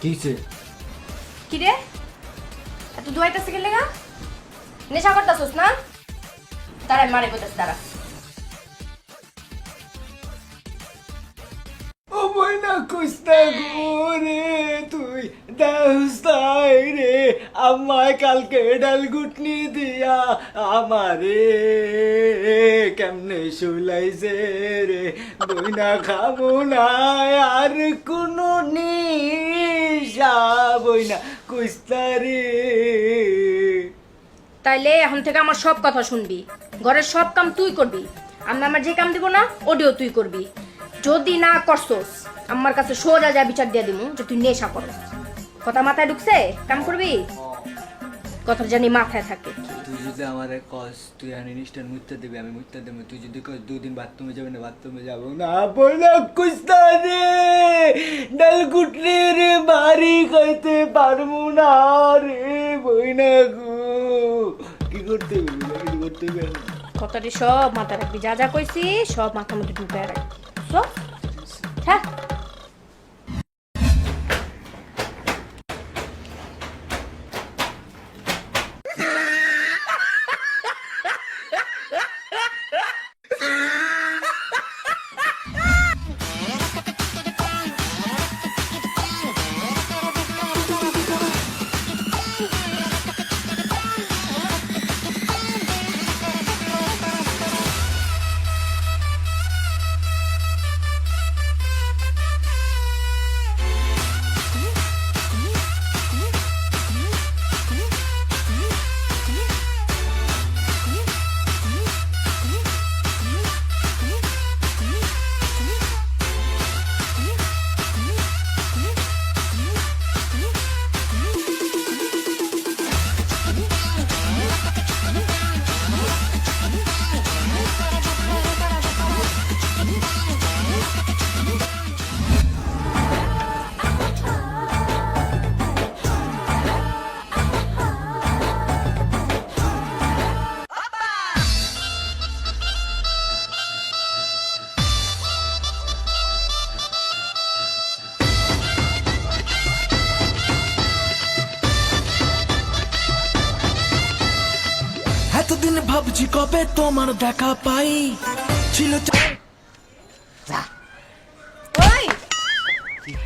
কিছে কি রে এত দুয়াইতাছে কেন লাগা নেশা করতাছস না তারে মারে কইতাছ তারা ও বইনা কুস্তা গোরে তুই দাস্তাই রে আমায় কালকে ডাল গুটনি দিয়া আমারে কেমনে শুলাইছে রে বইনা খাবো না আর কোনো নিশা বইনা কুস্তা রে। তাইলে এখন থেকে আমার সব কথা শুনবি ঘরের সব কাম তুই করবি আমি আমার যে কাম দিব না ওডিও তুই করবি যদি না করছস আমার কাছে সোজা যা বিচার দিয়ে দিমু যে তুই নেশা করস কথা মাথায় ঢুকছে কাম করবি কথা জানি মাথায় থাকে তুই যদি আমার কস তুই আনি নিষ্ঠান মুত্তা দেবে আমি মুত্তা দেবো তুই যদি কস দুদিন বাথরুমে যাবে না বাথরুমে যাবো না বইনা কুস্তা রে ডাল গুটলি রে বাড়ি খাইতে পারবো না রে বইনা গো কি করতে হবে কি করতে হবে কথাটি সব মাথায় রাখবি যা যা কইছি সব মাথার মধ্যে ঢুকে রাখবি সব হ্যাঁ এতদিন ভাবছি কবে তোমার দেখা পাই ছিল ওই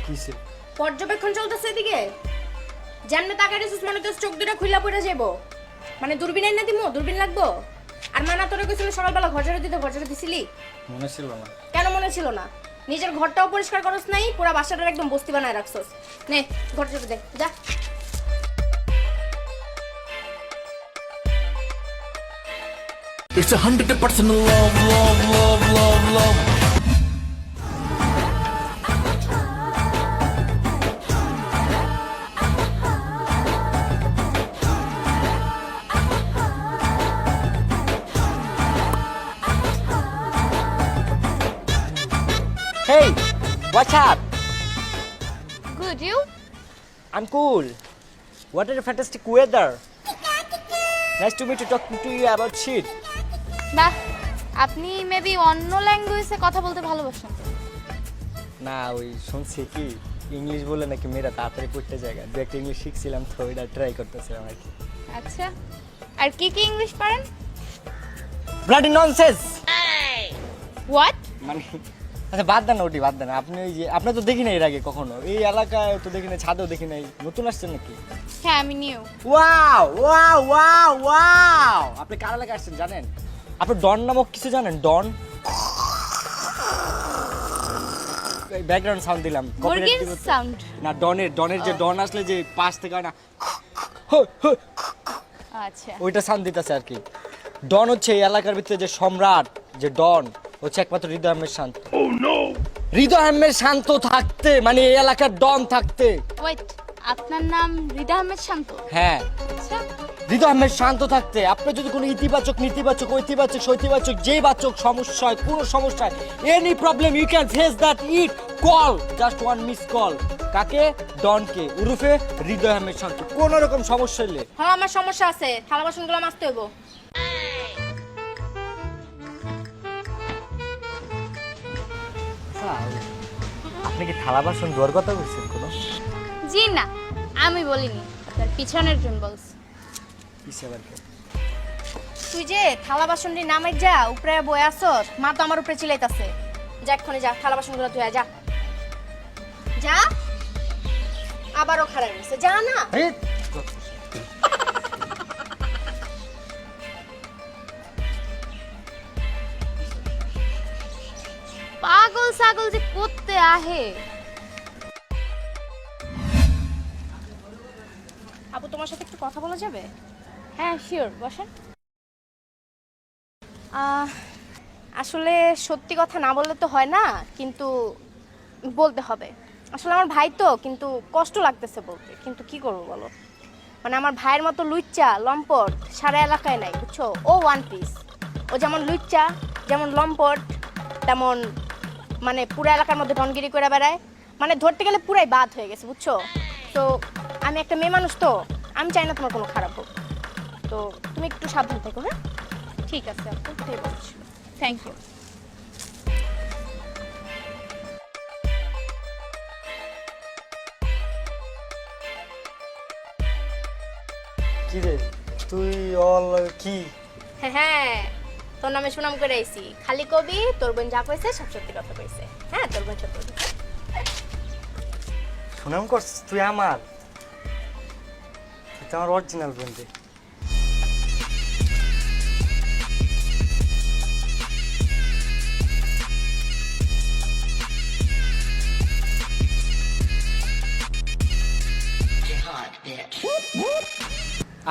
কিসে পর্যবেক্ষণ চলতেছে এদিকে জানলে তাকাই রেছিস মানে তোর চোখ দুটা খুইলা পড়ে যাবো মানে দূরবীন না দিমু দূরবীন লাগবো আর মানা তোরে কইছিল সকালবেলা ঘরঝাড়ু দিতে ঘরঝাড়ু দিছিলি মনে ছিল না কেন মনে ছিল না নিজের ঘরটাও পরিষ্কার করস নাই পুরো বাসাটার একদম বস্তি বানায় রাখছস নে ঘরঝাড়ু দে যা It's 100% love. Hey, what's up? Good, you? I'm cool. What a fantastic weather. Nice to meet you, talking to you about shit. বাহ আপনি মেবি অন্য ল্যাঙ্গুয়েজে কথা বলতে ভালোবাসেন না ওই শুনছি কি ইংলিশ বলে নাকি মেয়েরা তাড়াতাড়ি পড়তে জায়গা দু একটা ইংলিশ শিখছিলাম তো ওইটা ট্রাই করতেছিলাম আর কি আচ্ছা আর কি কি ইংলিশ পারেন ব্লাডি ননসেন্স হোয়াট মানে আচ্ছা বাদ দেন ওটি বাদ দেন আপনি ওই যে আপনি তো দেখি নাই এর আগে কখনো এই এলাকায় তো দেখি নাই ছাদেও দেখি নাই নতুন আসছেন নাকি হ্যাঁ আমি নিউ ওয়াও আপনি কার এলাকায় আসছেন জানেন আপনি ডন নামক কিছু জানেন ডন ব্যাকগ্রাউন্ড সাউন্ড দিলাম মুরগির সাউন্ড না ডনের যে ডন আসলে যে পাশ থেকে হয় না আচ্ছা ওইটা সাউন্ড দিতেছে আর কি ডন হচ্ছে এই এলাকার ভিতরে যে সম্রাট যে ডন হচ্ছে একমাত্র হৃদয় আহমেদ শান্ত হৃদয় আহমেদ শান্ত থাকতে মানে এই এলাকার ডন থাকতে ওয়েট আপনার নাম হৃদয় আহমেদ শান্ত হ্যাঁ আচ্ছা হৃদয় আহমেদ শান্ত থাকতে আপনার যদি কোনো ইতিবাচক নেতিবাচক ঐতিবাচক শৈতিবাচক যেই বাচক সমস্যা হয় কোনো সমস্যা any problem you can face that it call just one miss call কাকে ডনকে উরুফে হৃদয় আহমেদ শান্ত কোনো রকম সমস্যা হলে হ্যাঁ আমার সমস্যা আছে থালা বাসনগুলো মাজতে হইব আপনি কি থালা বাসন ধোয়ার কথা বলছেন কোনো? জি না, আমি বলিনি, তার পিছনের জন বলছে। কিসে আবার কে? তুই যে থালা বাসন দিয়ে নামে যা উপরে বয়ে আসস, মা তো আমার উপরে চিল্লাইতাছে। যা এক্ষুনি যা, থালা বাসনগুলো ধুয়ে যা। যা, আবারও খারাপ হয়েছে, যা না। আরে পাগল ছাগল যে করতে আহে। আপু তোমার সাথে একটু কথা বলা যাবে? হ্যাঁ শিওর, বসেন। আসলে সত্যি কথা না বললে তো হয় না, কিন্তু বলতে হবে। আসলে আমার ভাই তো, কিন্তু কষ্ট লাগতেছে বলতে, কিন্তু কি করবো বলো। মানে আমার ভাইয়ের মতো লুচ্চা লম্পট সারা এলাকায় নাই, বুঝছো? ও ওয়ান পিস। ও যেমন লুচ্চা, যেমন লম্পট, তেমন মানে পুরো এলাকার মধ্যে ঢনগিরি করে বেড়ায়। মানে ধরতে গেলে পুরাই বাদ হয়ে গেছে, বুঝছো? তো আমি একটা মেয়ে মানুষ, তো আমি চাই না তোমার কোনো খারাপ হোক। তো তুমি একটু সাবধান থেকো, হ্যাঁ? ঠিক আছে আপু, এটাই বলছিল। Thank you. কি রে তুই অল কি? হ্যাঁ হ্যাঁ, তোর নামে সুনাম করে আইছি। খালি কবি তোর বোন যা কইছে সব সত্যি কথা কইছে। হ্যাঁ, তোর বোন সত্যি কথা। সুনাম করছিস তুই আমার? তুই তো আমার অরিজিনাল বন্ধু।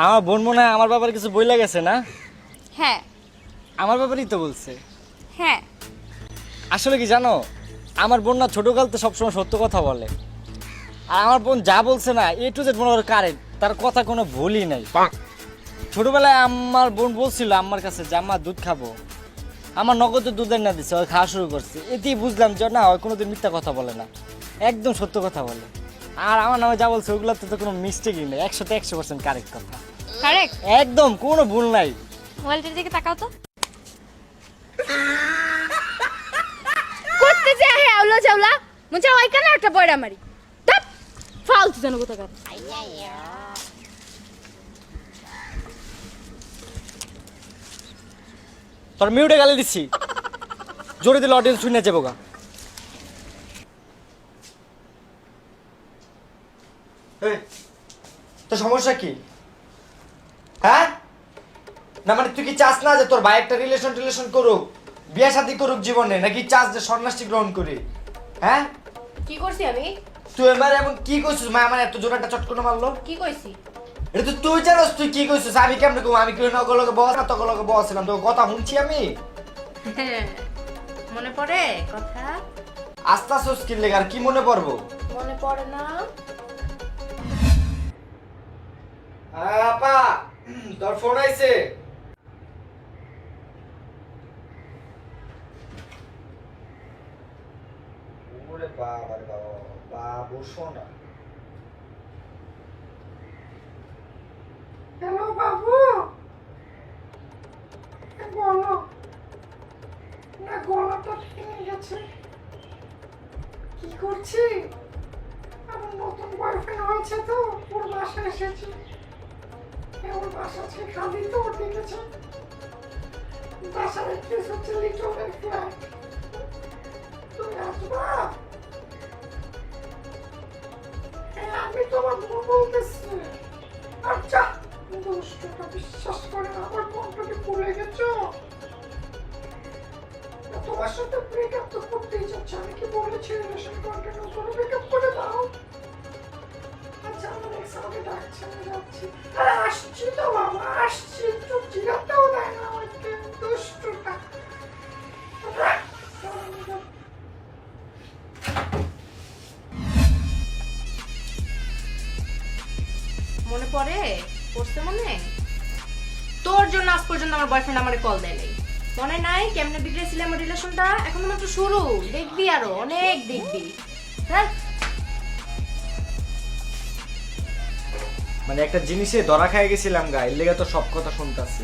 আমার বোন মনে হয় আমার ব্যাপারে কিছু বইলা গেছে না? হ্যাঁ আমার ব্যাপারেই তো বলছে। হ্যাঁ, আসলে কি জানো, আমার বোন না ছোটকাল তো সবসময় সত্য কথা বলে। আর আমার বোন যা বলছে না, এ টু জেড মনে হয় কারেক্ট, তার কথা কোনো ভুলই নাই। ছোটবেলায় আমার বোন বলছিল আমার কাছে যে আম্মা দুধ খাবো, আমার নগদ দুধের না দিচ্ছে, ওই খাওয়া শুরু করছে। এতেই বুঝলাম যে না, ওই কোনোদিন মিথ্যা কথা বলে না, একদম সত্য কথা বলে। আর আমার নামে যা বলছে ওগুলোতে তো কোনো মিস্টেকই নেই, 100% কারেক্ট কথা, কারেক্ট। একদম কোনো ভুল নাই। মোবাইলটার দিকে তাকাও তো। করতে যে আহে আউলা চাউলা, মুচা ওইখানে একটা বইরা মারি। দাপ ফালতু জানো কোথাকার। তোর মিউটে গালি দিচ্ছি, জোরে দিলে অডিয়েন্স শুনে যাবো গা। তোর সমস্যা কি? হ্যাঁ না মানে তুই কি চাস না যে তোর ভাই একটা রিলেশন করুক, বিয়ে শাদী করুক জীবনে, নাকি চাস যে সন্ন্যাসী গ্রহণ করি? হ্যাঁ কি করছি আমি? তুই এবার এমন কি কইছিস? মা আমার এত জোরে একটা চট করে মারলো। কি কইছি? এটা তো তুই জানোস তুই কি কইছিস। আমি কেমনে কম? আমি কেউ নগলকে বস না তগলকে বসছিলাম, তোর কথা শুনছি আমি। মনে পড়ে কথা? আস্তে আস্তে স্কিল লেগে আর কি মনে পড়বো? মনে পড়ে না? আপা তোর ফোন আইছে। ওরে বাবা রে বাবা, বাবু সোনা। হ্যালো বাবু, বলো না, গলাটা ভেঙে গেছে। কি করছি? আমার নতুন বয়ফ্রেন্ড হয়েছে তো, ওর বাসায় এসেছি। ওর বাসা আছে খালি, তো ওর দেখেছে বাসার অ্যাড্রেস হচ্ছে লিটলের ফ্ল্যাট। তুমি আসবা? হ্যাঁ, আমি তোমার বোন বলতেছি। আচ্ছা দুষ্টটা বিশ্বাস করে না, আমার কণ্ঠকে ভুলে গেছো। তোমার সাথে ব্রেকআপ তো করতেই যাচ্ছে, আমি কি বলেছি রিলেশন কন্টিনিউ করে ব্রেকআপ করে দাও? আচ্ছা আমার এক্স আমাকে ডাকছে, আমি যাচ্ছি। আরে আসছি তো বাবা, আসছি, একটু জিরাতেও দেয় না আমাকে, দুষ্টটা। মনে পড়ে? পড়ছে মনে? তোর জন্য আজ পর্যন্ত আমার বয়ফ্রেন্ড আমারে কল দেয় নাই। মনে নাই কেমনে বিগড়েছিল আমার রিলেশনটা? এখন মাত্র শুরু, দেখবি আরো অনেক দেখবি। হ্যাঁ, মানে একটা জিনিসে ধরা খাই গেছিলাম গা, এর লেগে তো সব কথা শুনতাছি।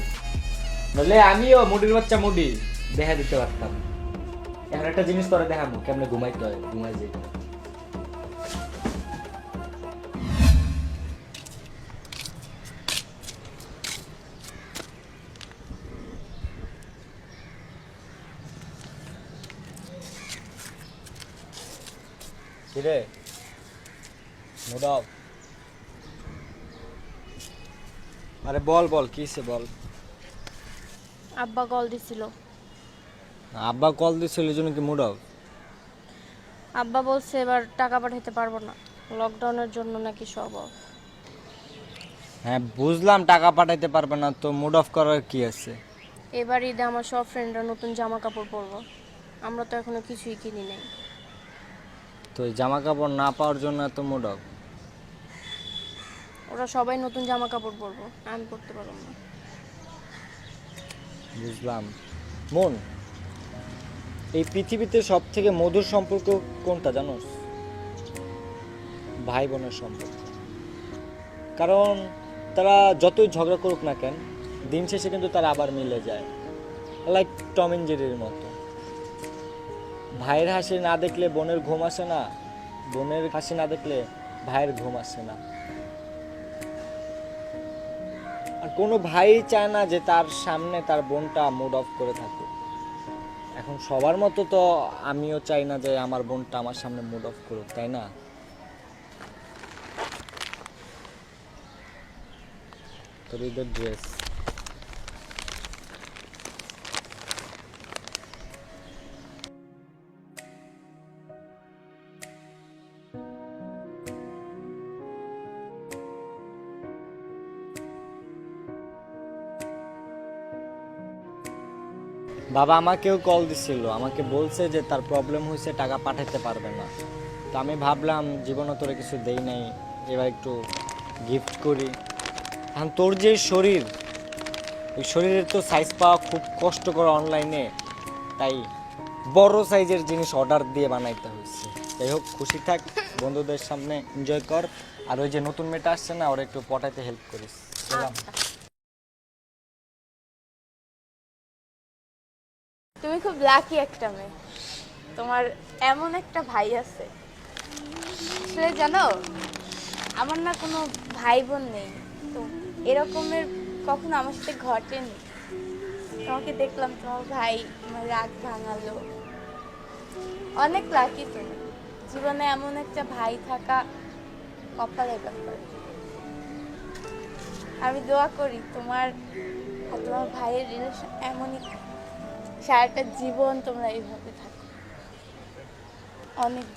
নলে আমিও মুডির বাচ্চা মুডি দেখা দিতে পারতাম। এখন একটা জিনিস তোরা দেখাবো কেমনে ঘুমাইতে হয়, ঘুমাই যাই। কিরে মুড অফ? আরে বল বল কিসে বল। আব্বা কল দিছিল। আব্বা কল দিছিল এই জন্য কি মুড অফ? আব্বা বলছে এবার টাকা পাঠাইতে পারবো না, লকডাউনের জন্য নাকি সব off। হ্যাঁ বুঝলাম টাকা পাঠাইতে পারবে না, তো মুড অফ করার কি আছে? এবার ঈদে আমার সব ফ্রেন্ডরা নতুন জামা কাপড় পরবো, আমরা তো এখনো কিছুই কিনি নাই। তো এই জামা কাপড় না পাওয়ার জন্য এত মুড অফ? ওরা সবাই নতুন জামা কাপড় পরবো, আমি পরতে পারবো না। বুঝলাম। মন, এই পৃথিবীতে সব থেকে মধুর সম্পর্ক কোনটা জানোস? ভাই বোনের সম্পর্ক। কারণ তারা যতই ঝগড়া করুক না কেন, দিন শেষে কিন্তু তারা আবার মিলে যায়, লাইক টম এন্ড জেরির মতো। ভাইয়ের হাসি না দেখলে বোনের ঘুম আসে না, বোনের হাসি না দেখলে ভাইয়ের ঘুম আসে না। আর কোনো ভাই চায় না যে তার সামনে তার বোনটা মুড অফ করে থাকুক। এখন সবার মতো তো আমিও চাই না যে আমার বোনটা আমার সামনে মুড অফ করুক, তাই না? তোর ঈদের ড্রেস বাবা আমাকেও কল দিছিল, আমাকে বলছে যে তার প্রবলেম হয়েছে, টাকা পাঠাতে পারবে না। তো আমি ভাবলাম জীবনে তোরে কিছু দেই নাই, এবার একটু গিফট করি। এখন তোর যে শরীর, ওই শরীরের তো সাইজ পাওয়া খুব কষ্টকর অনলাইনে, তাই বড় সাইজের জিনিস অর্ডার দিয়ে বানাইতে হয়েছে। যাই হোক, খুশি থাক, বন্ধুদের সামনে এনজয় কর। আর ওই যে নতুন মেয়েটা আসছে না, ওরা একটু পটাইতে হেল্প করিস। গেলাম। তুমি খুব লাকি একটা মেয়ে, তোমার এমন একটা ভাই আছে। আসলে জানো, আমার না কোনো ভাই বোন নেই, তো এরকমের কখনো আমার সাথে ঘটেনি। তোমাকে দেখলাম, তোমার ভাই তোমার রাগ ভাঙালো। অনেক লাকি তুমি, জীবনে এমন একটা ভাই থাকা কপালের ব্যাপার। আমি দোয়া করি তোমার আর তোমার ভাইয়ের রিলেশন এমনই সারাটা জীবন তোমরা এইভাবে থাকো। অনেক